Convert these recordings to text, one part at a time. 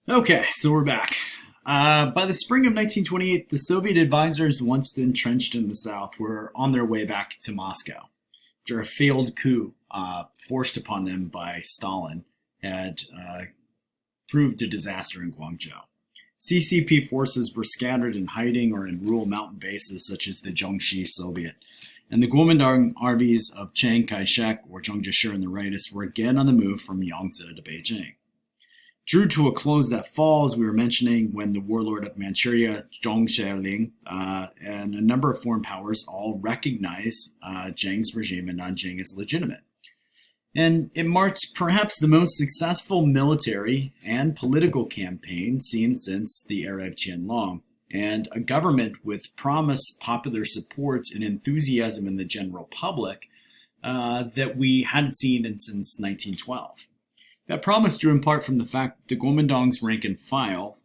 Okay, so we're back. By the spring of 1928, the Soviet advisors, once entrenched in the South, were on their way back to Moscow after a failed coup forced upon them by Stalin had proved a disaster in Guangzhou. CCP forces were scattered in hiding or in rural mountain bases such as the Zhongxi Soviet, and the Kuomintang armies of Chiang Kai-shek or Zhang Jieshi and the Rightists were again on the move from Yangtze to Beijing. Drew to a close that fall, as we were mentioning, when the warlord of Manchuria, Zhong Xiaoling, and a number of foreign powers all recognize Zheng's regime in Nanjing as legitimate. And it marked perhaps the most successful military and political campaign seen since the era of Qianlong, and a government with promised popular support and enthusiasm in the general public that we hadn't seen since 1912. That promise drew in part from the fact that the Kuomintang's rank and file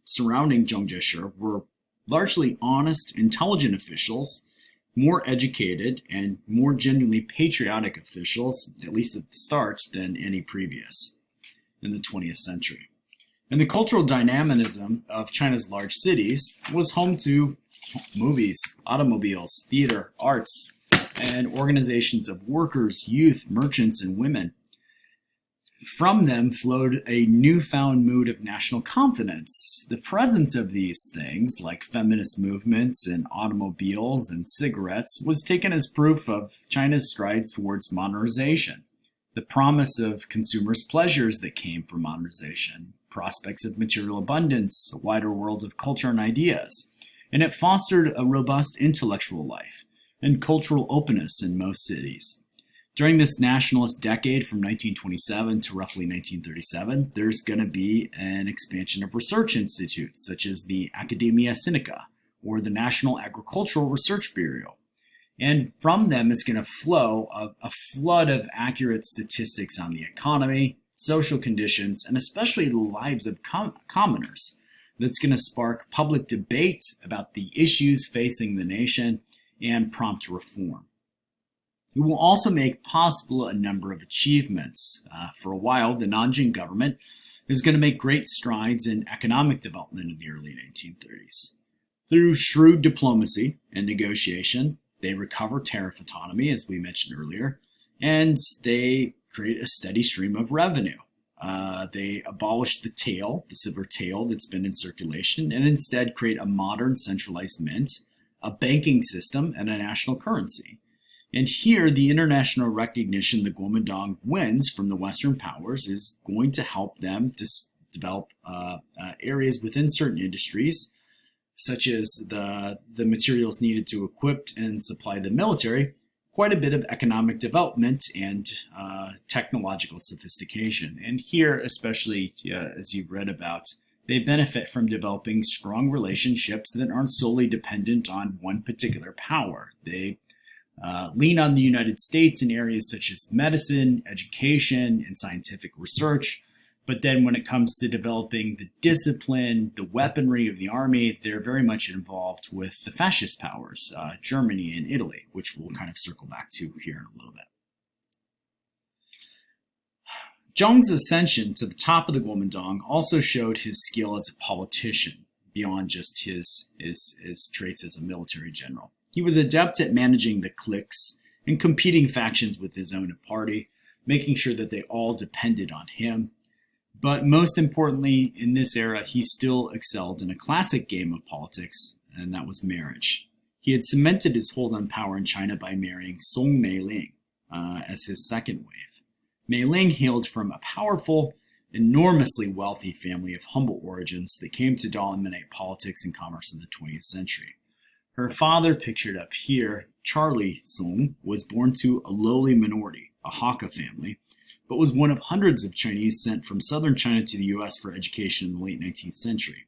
surrounding Zhang Jieshi were largely honest, intelligent officials, more educated, and more genuinely patriotic officials, at least at the start, than any previous in the 20th century. And the cultural dynamism of China's large cities was home to movies, automobiles, theater, arts, and organizations of workers, youth, merchants, and women. From them flowed a newfound mood of national confidence. The presence of these things, like feminist movements and automobiles and cigarettes, was taken as proof of China's strides towards modernization. The promise of consumers' pleasures that came from modernization, prospects of material abundance, a wider world of culture and ideas. And it fostered a robust intellectual life and cultural openness in most cities. During this nationalist decade from 1927 to roughly 1937, there's going to be an expansion of research institutes such as the Academia Sinica or the National Agricultural Research Bureau. And from them is going to flow a flood of accurate statistics on the economy, social conditions, and especially the lives of commoners. That's going to spark public debate about the issues facing the nation and prompt reform. It will also make possible a number of achievements. For a while, the Nanjing government is going to make great strides in economic development in the early 1930s. Through shrewd diplomacy and negotiation, they recover tariff autonomy, as we mentioned earlier, and they create a steady stream of revenue. They abolish the silver tael that's been in circulation, and instead create a modern centralized mint, a banking system, and a national currency. And here, the international recognition the Kuomintang wins from the Western powers is going to help them to develop areas within certain industries, such as the materials needed to equip and supply the military, quite a bit of economic development and technological sophistication. And here, especially as you've read about, they benefit from developing strong relationships that aren't solely dependent on one particular power. They lean on the United States in areas such as medicine, education, and scientific research. But then when it comes to developing the discipline, the weaponry of the army, they're very much involved with the fascist powers, Germany and Italy, which we'll kind of circle back to here in a little bit. Zheng's ascension to the top of the Kuomintang also showed his skill as a politician, beyond just his traits as a military general. He was adept at managing the cliques and competing factions with his own party, making sure that they all depended on him. But most importantly, in this era, he still excelled in a classic game of politics, and that was marriage. He had cemented his hold on power in China by marrying Song Meiling as his second wife. Meiling hailed from a powerful, enormously wealthy family of humble origins that came to dominate politics and commerce in the 20th century. Her father, pictured up here, Charlie Song, was born to a lowly minority, a Hakka family, but was one of hundreds of Chinese sent from southern China to the U.S. for education in the late 19th century.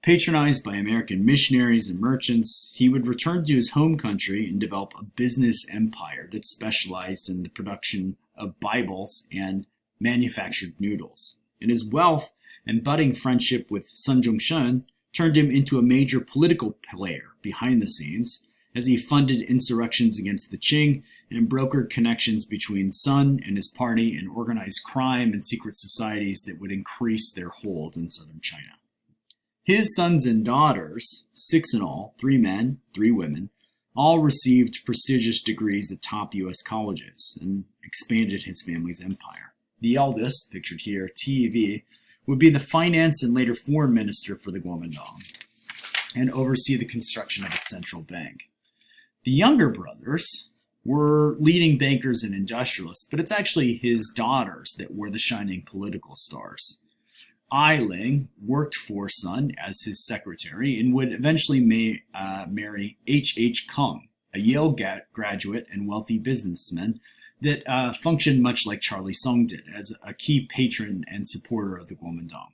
Patronized by American missionaries and merchants, he would return to his home country and develop a business empire that specialized in the production of Bibles and manufactured noodles. And his wealth and budding friendship with Sun Zhongshan turned him into a major political player behind the scenes, as he funded insurrections against the Qing and brokered connections between Sun and his party and organized crime and secret societies that would increase their hold in southern China. His sons and daughters, 6 in all, 3 men, 3 women, all received prestigious degrees at top U.S. colleges and expanded his family's empire. The eldest, pictured here, TV, would be the finance and later foreign minister for the Kuomintang and oversee the construction of its central bank. The younger brothers were leading bankers and industrialists, but it's actually his daughters that were the shining political stars. Ai Ling worked for Sun as his secretary and would eventually marry H. Kung, a Yale graduate and wealthy businessman that functioned much like Charlie Sung did as a key patron and supporter of the Kuomintang.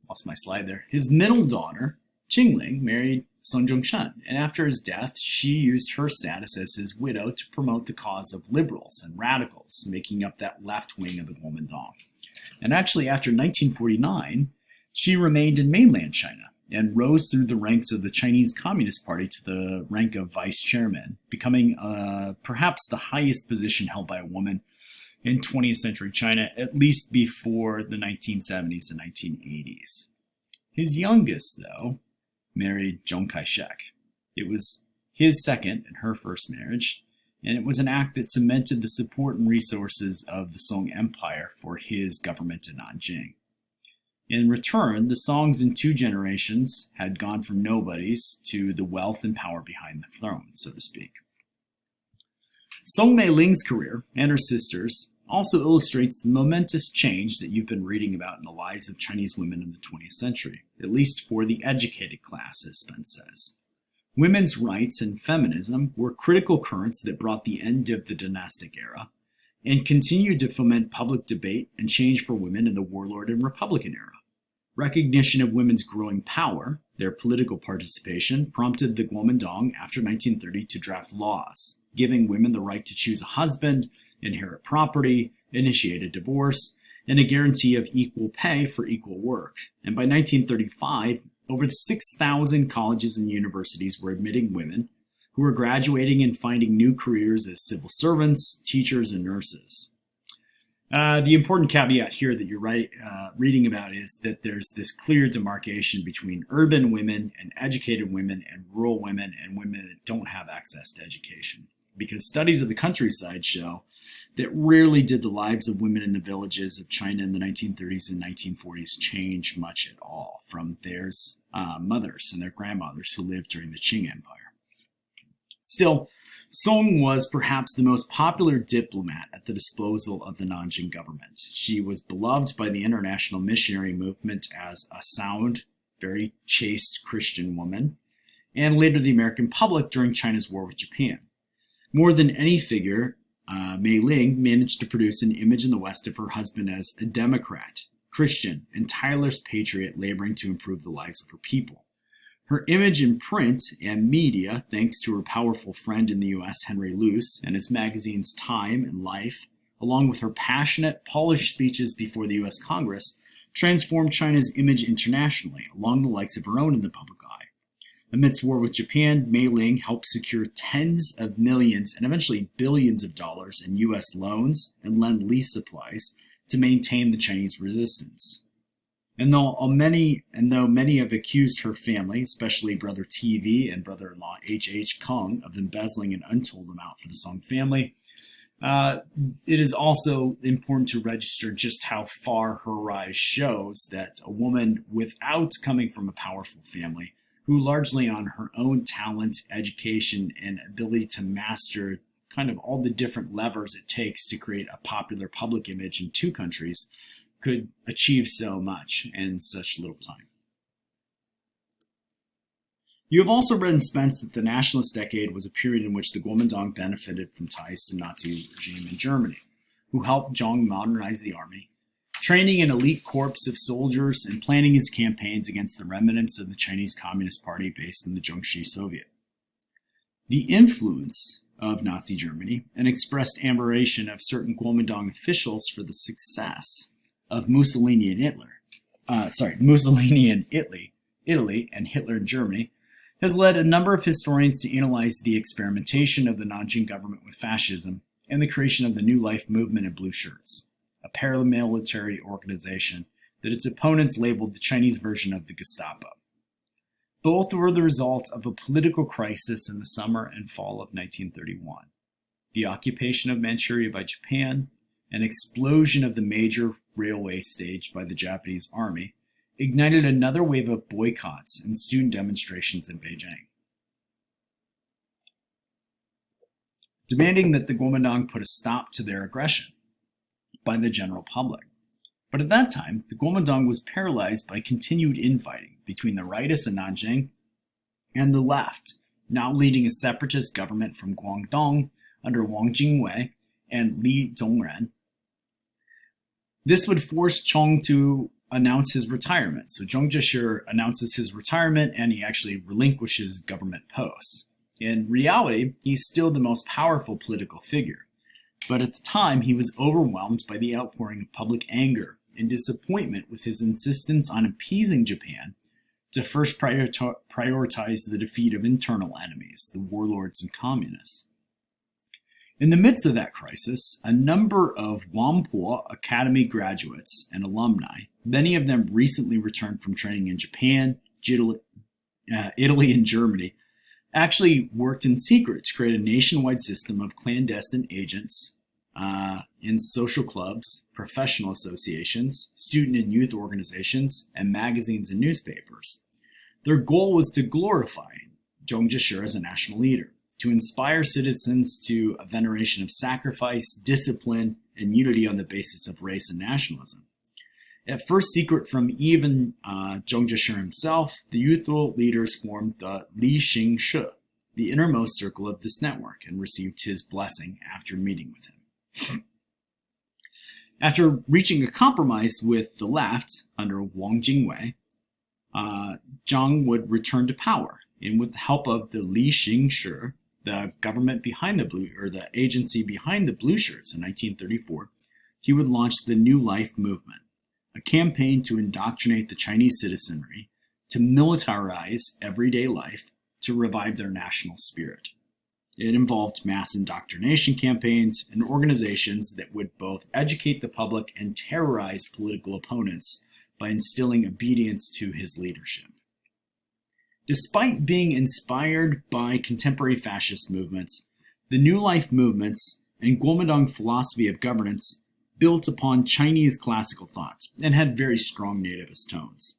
Lost my slide there. His middle daughter, Qingling, married Sun Zhongshan, and after his death, she used her status as his widow to promote the cause of liberals and radicals, making up that left wing of the Kuomintang. And actually, after 1949, she remained in mainland China and rose through the ranks of the Chinese Communist Party to the rank of vice chairman, becoming perhaps the highest position held by a woman in 20th century China, at least before the 1970s and 1980s. His youngest, though, married Chiang Kai-shek. It was his second and her first marriage, and it was an act that cemented the support and resources of the Song Empire for his government in Nanjing. In return, the Songs in 2 generations had gone from nobodies to the wealth and power behind the throne, so to speak. Song Mei-ling's career and her sister's also illustrates the momentous change that you've been reading about in the lives of Chinese women in the 20th century, at least for the educated class, as Spence says. Women's rights and feminism were critical currents that brought the end of the dynastic era and continued to foment public debate and change for women in the warlord and Republican era. Recognition of women's growing power, their political participation, prompted the Kuomintang after 1930 to draft laws, giving women the right to choose a husband, inherit property, initiate a divorce, and a guarantee of equal pay for equal work. And by 1935, over 6,000 colleges and universities were admitting women who were graduating and finding new careers as civil servants, teachers, and nurses. The important caveat here that you're reading about is that there's this clear demarcation between urban women and educated women and rural women and women that don't have access to education. Because studies of the countryside show that rarely did the lives of women in the villages of China in the 1930s and 1940s change much at all from their mothers and their grandmothers who lived during the Qing Empire. Still, Song was perhaps the most popular diplomat at the disposal of the Nanjing government. She was beloved by the international missionary movement as a sound, very chaste Christian woman, and later the American public during China's war with Japan. More than any figure, Mei Ling managed to produce an image in the West of her husband as a Democrat, Christian, and tireless patriot laboring to improve the lives of her people. Her image in print and media, thanks to her powerful friend in the U.S., Henry Luce, and his magazines Time and Life, along with her passionate, polished speeches before the U.S. Congress, transformed China's image internationally, along the likes of her own in the public eye. Amidst war with Japan, Mei Ling helped secure tens of millions and eventually billions of dollars in U.S. loans and lend-lease supplies to maintain the Chinese resistance. And though many have accused her family, especially brother TV and brother-in-law H. Kung, of embezzling an untold amount for the Song family, it is also important to register just how far her rise shows that a woman without coming from a powerful family, who largely on her own talent, education, and ability to master kind of all the different levers it takes to create a popular public image in 2 countries, could achieve so much in such little time. You have also read in Spence that the Nationalist decade was a period in which the Kuomintang benefited from ties to Nazi regime in Germany, who helped Zhang modernize the army, training an elite corps of soldiers and planning his campaigns against the remnants of the Chinese Communist Party based in the Jiangxi Soviet. The influence of Nazi Germany and expressed admiration of certain Kuomintang officials for the success of Mussolini in Italy and Hitler in Germany has led a number of historians to analyze the experimentation of the Nanjing government with fascism and the creation of the New Life movement in Blue Shirts, a paramilitary organization that its opponents labeled the Chinese version of the Gestapo. Both were the result of a political crisis in the summer and fall of 1931. The occupation of Manchuria by Japan, an explosion of the major railway staged by the Japanese army, ignited another wave of boycotts and student demonstrations in Beijing, demanding that the Kuomintang put a stop to their aggression by the general public. But at that time, the Kuomintang was paralyzed by continued infighting between the rightists in Nanjing and the left, now leading a separatist government from Guangdong under Wang Jingwei and Li Zongren. This would force Chong to announce his retirement. So Zhang Jieshi announces his retirement and he actually relinquishes government posts. In reality, he's still the most powerful political figure. But at the time, he was overwhelmed by the outpouring of public anger and disappointment with his insistence on appeasing Japan to first prioritize the defeat of internal enemies, the warlords and communists. In the midst of that crisis, a number of Whampoa Academy graduates and alumni, many of them recently returned from training in Japan, Italy, and Germany, actually worked in secret to create a nationwide system of clandestine agents in social clubs, professional associations, student and youth organizations, and magazines and newspapers. Their goal was to glorify Zhang Jieshi as a national leader, to inspire citizens to a veneration of sacrifice, discipline, and unity on the basis of race and nationalism. At first secret from even Zhang Jieshi himself, the youthful leaders formed the Li Xing Shi, the innermost circle of this network, and received his blessing after meeting with him. After reaching a compromise with the left under Wang Jingwei, Zhang would return to power, and with the help of the Li Xing Shi, the government behind the agency behind the Blue Shirts in 1934, he would launch the New Life movement, a campaign to indoctrinate the Chinese citizenry, to militarize everyday life, to revive their national spirit. It involved mass indoctrination campaigns and organizations that would both educate the public and terrorize political opponents by instilling obedience to his leadership. Despite being inspired by contemporary fascist movements, the New Life movements and Kuomintang philosophy of governance built upon Chinese classical thought and had very strong nativist tones.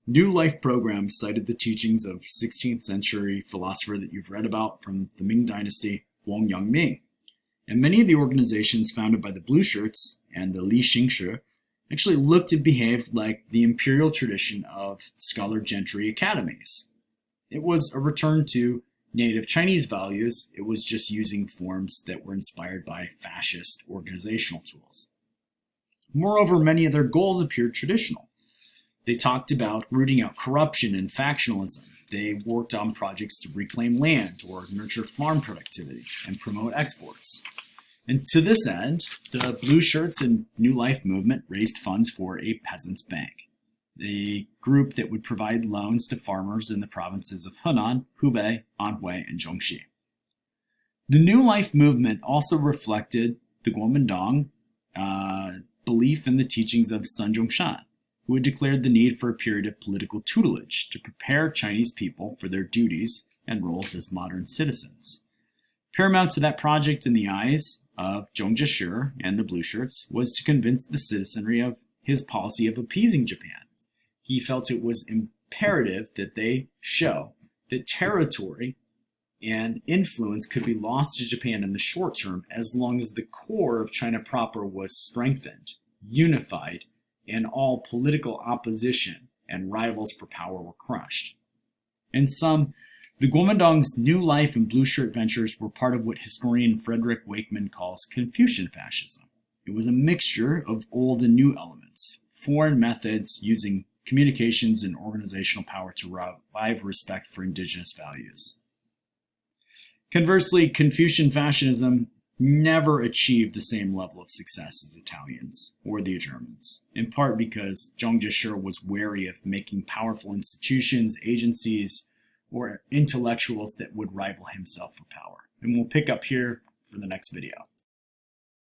New Life programs cited the teachings of 16th century philosopher that you've read about from the Ming Dynasty, Wang Yangming. And many of the organizations founded by the Blue Shirts and the Li Xing Shi actually looked and behaved like the imperial tradition of scholar gentry academies. It was a return to native Chinese values. It was just using forms that were inspired by fascist organizational tools. Moreover, many of their goals appeared traditional. They talked about rooting out corruption and factionalism. They worked on projects to reclaim land or nurture farm productivity and promote exports. And to this end, the Blue Shirts and New Life movement raised funds for a peasants' bank, a group that would provide loans to farmers in the provinces of Henan, Hubei, Anhui, and Jiangxi. The New Life movement also reflected the Kuomintang belief in the teachings of Sun Zhongshan, who had declared the need for a period of political tutelage to prepare Chinese people for their duties and roles as modern citizens. Paramount to that project in the eyes of Zhang Jieshi and the Blue Shirts was to convince the citizenry of his policy of appeasing Japan. He felt it was imperative that they show that territory and influence could be lost to Japan in the short term as long as the core of China proper was strengthened, unified, and all political opposition and rivals for power were crushed. In sum, the Kuomintang's New Life and Blue Shirt ventures were part of what historian Frederick Wakeman calls Confucian fascism. It was a mixture of old and new elements, foreign methods using communications and organizational power to revive respect for indigenous values. Conversely, Confucian fascism never achieved the same level of success as Italians or the Germans, in part because Zhang Jieshi was wary of making powerful institutions, agencies, or intellectuals that would rival himself for power. And we'll pick up here for the next video.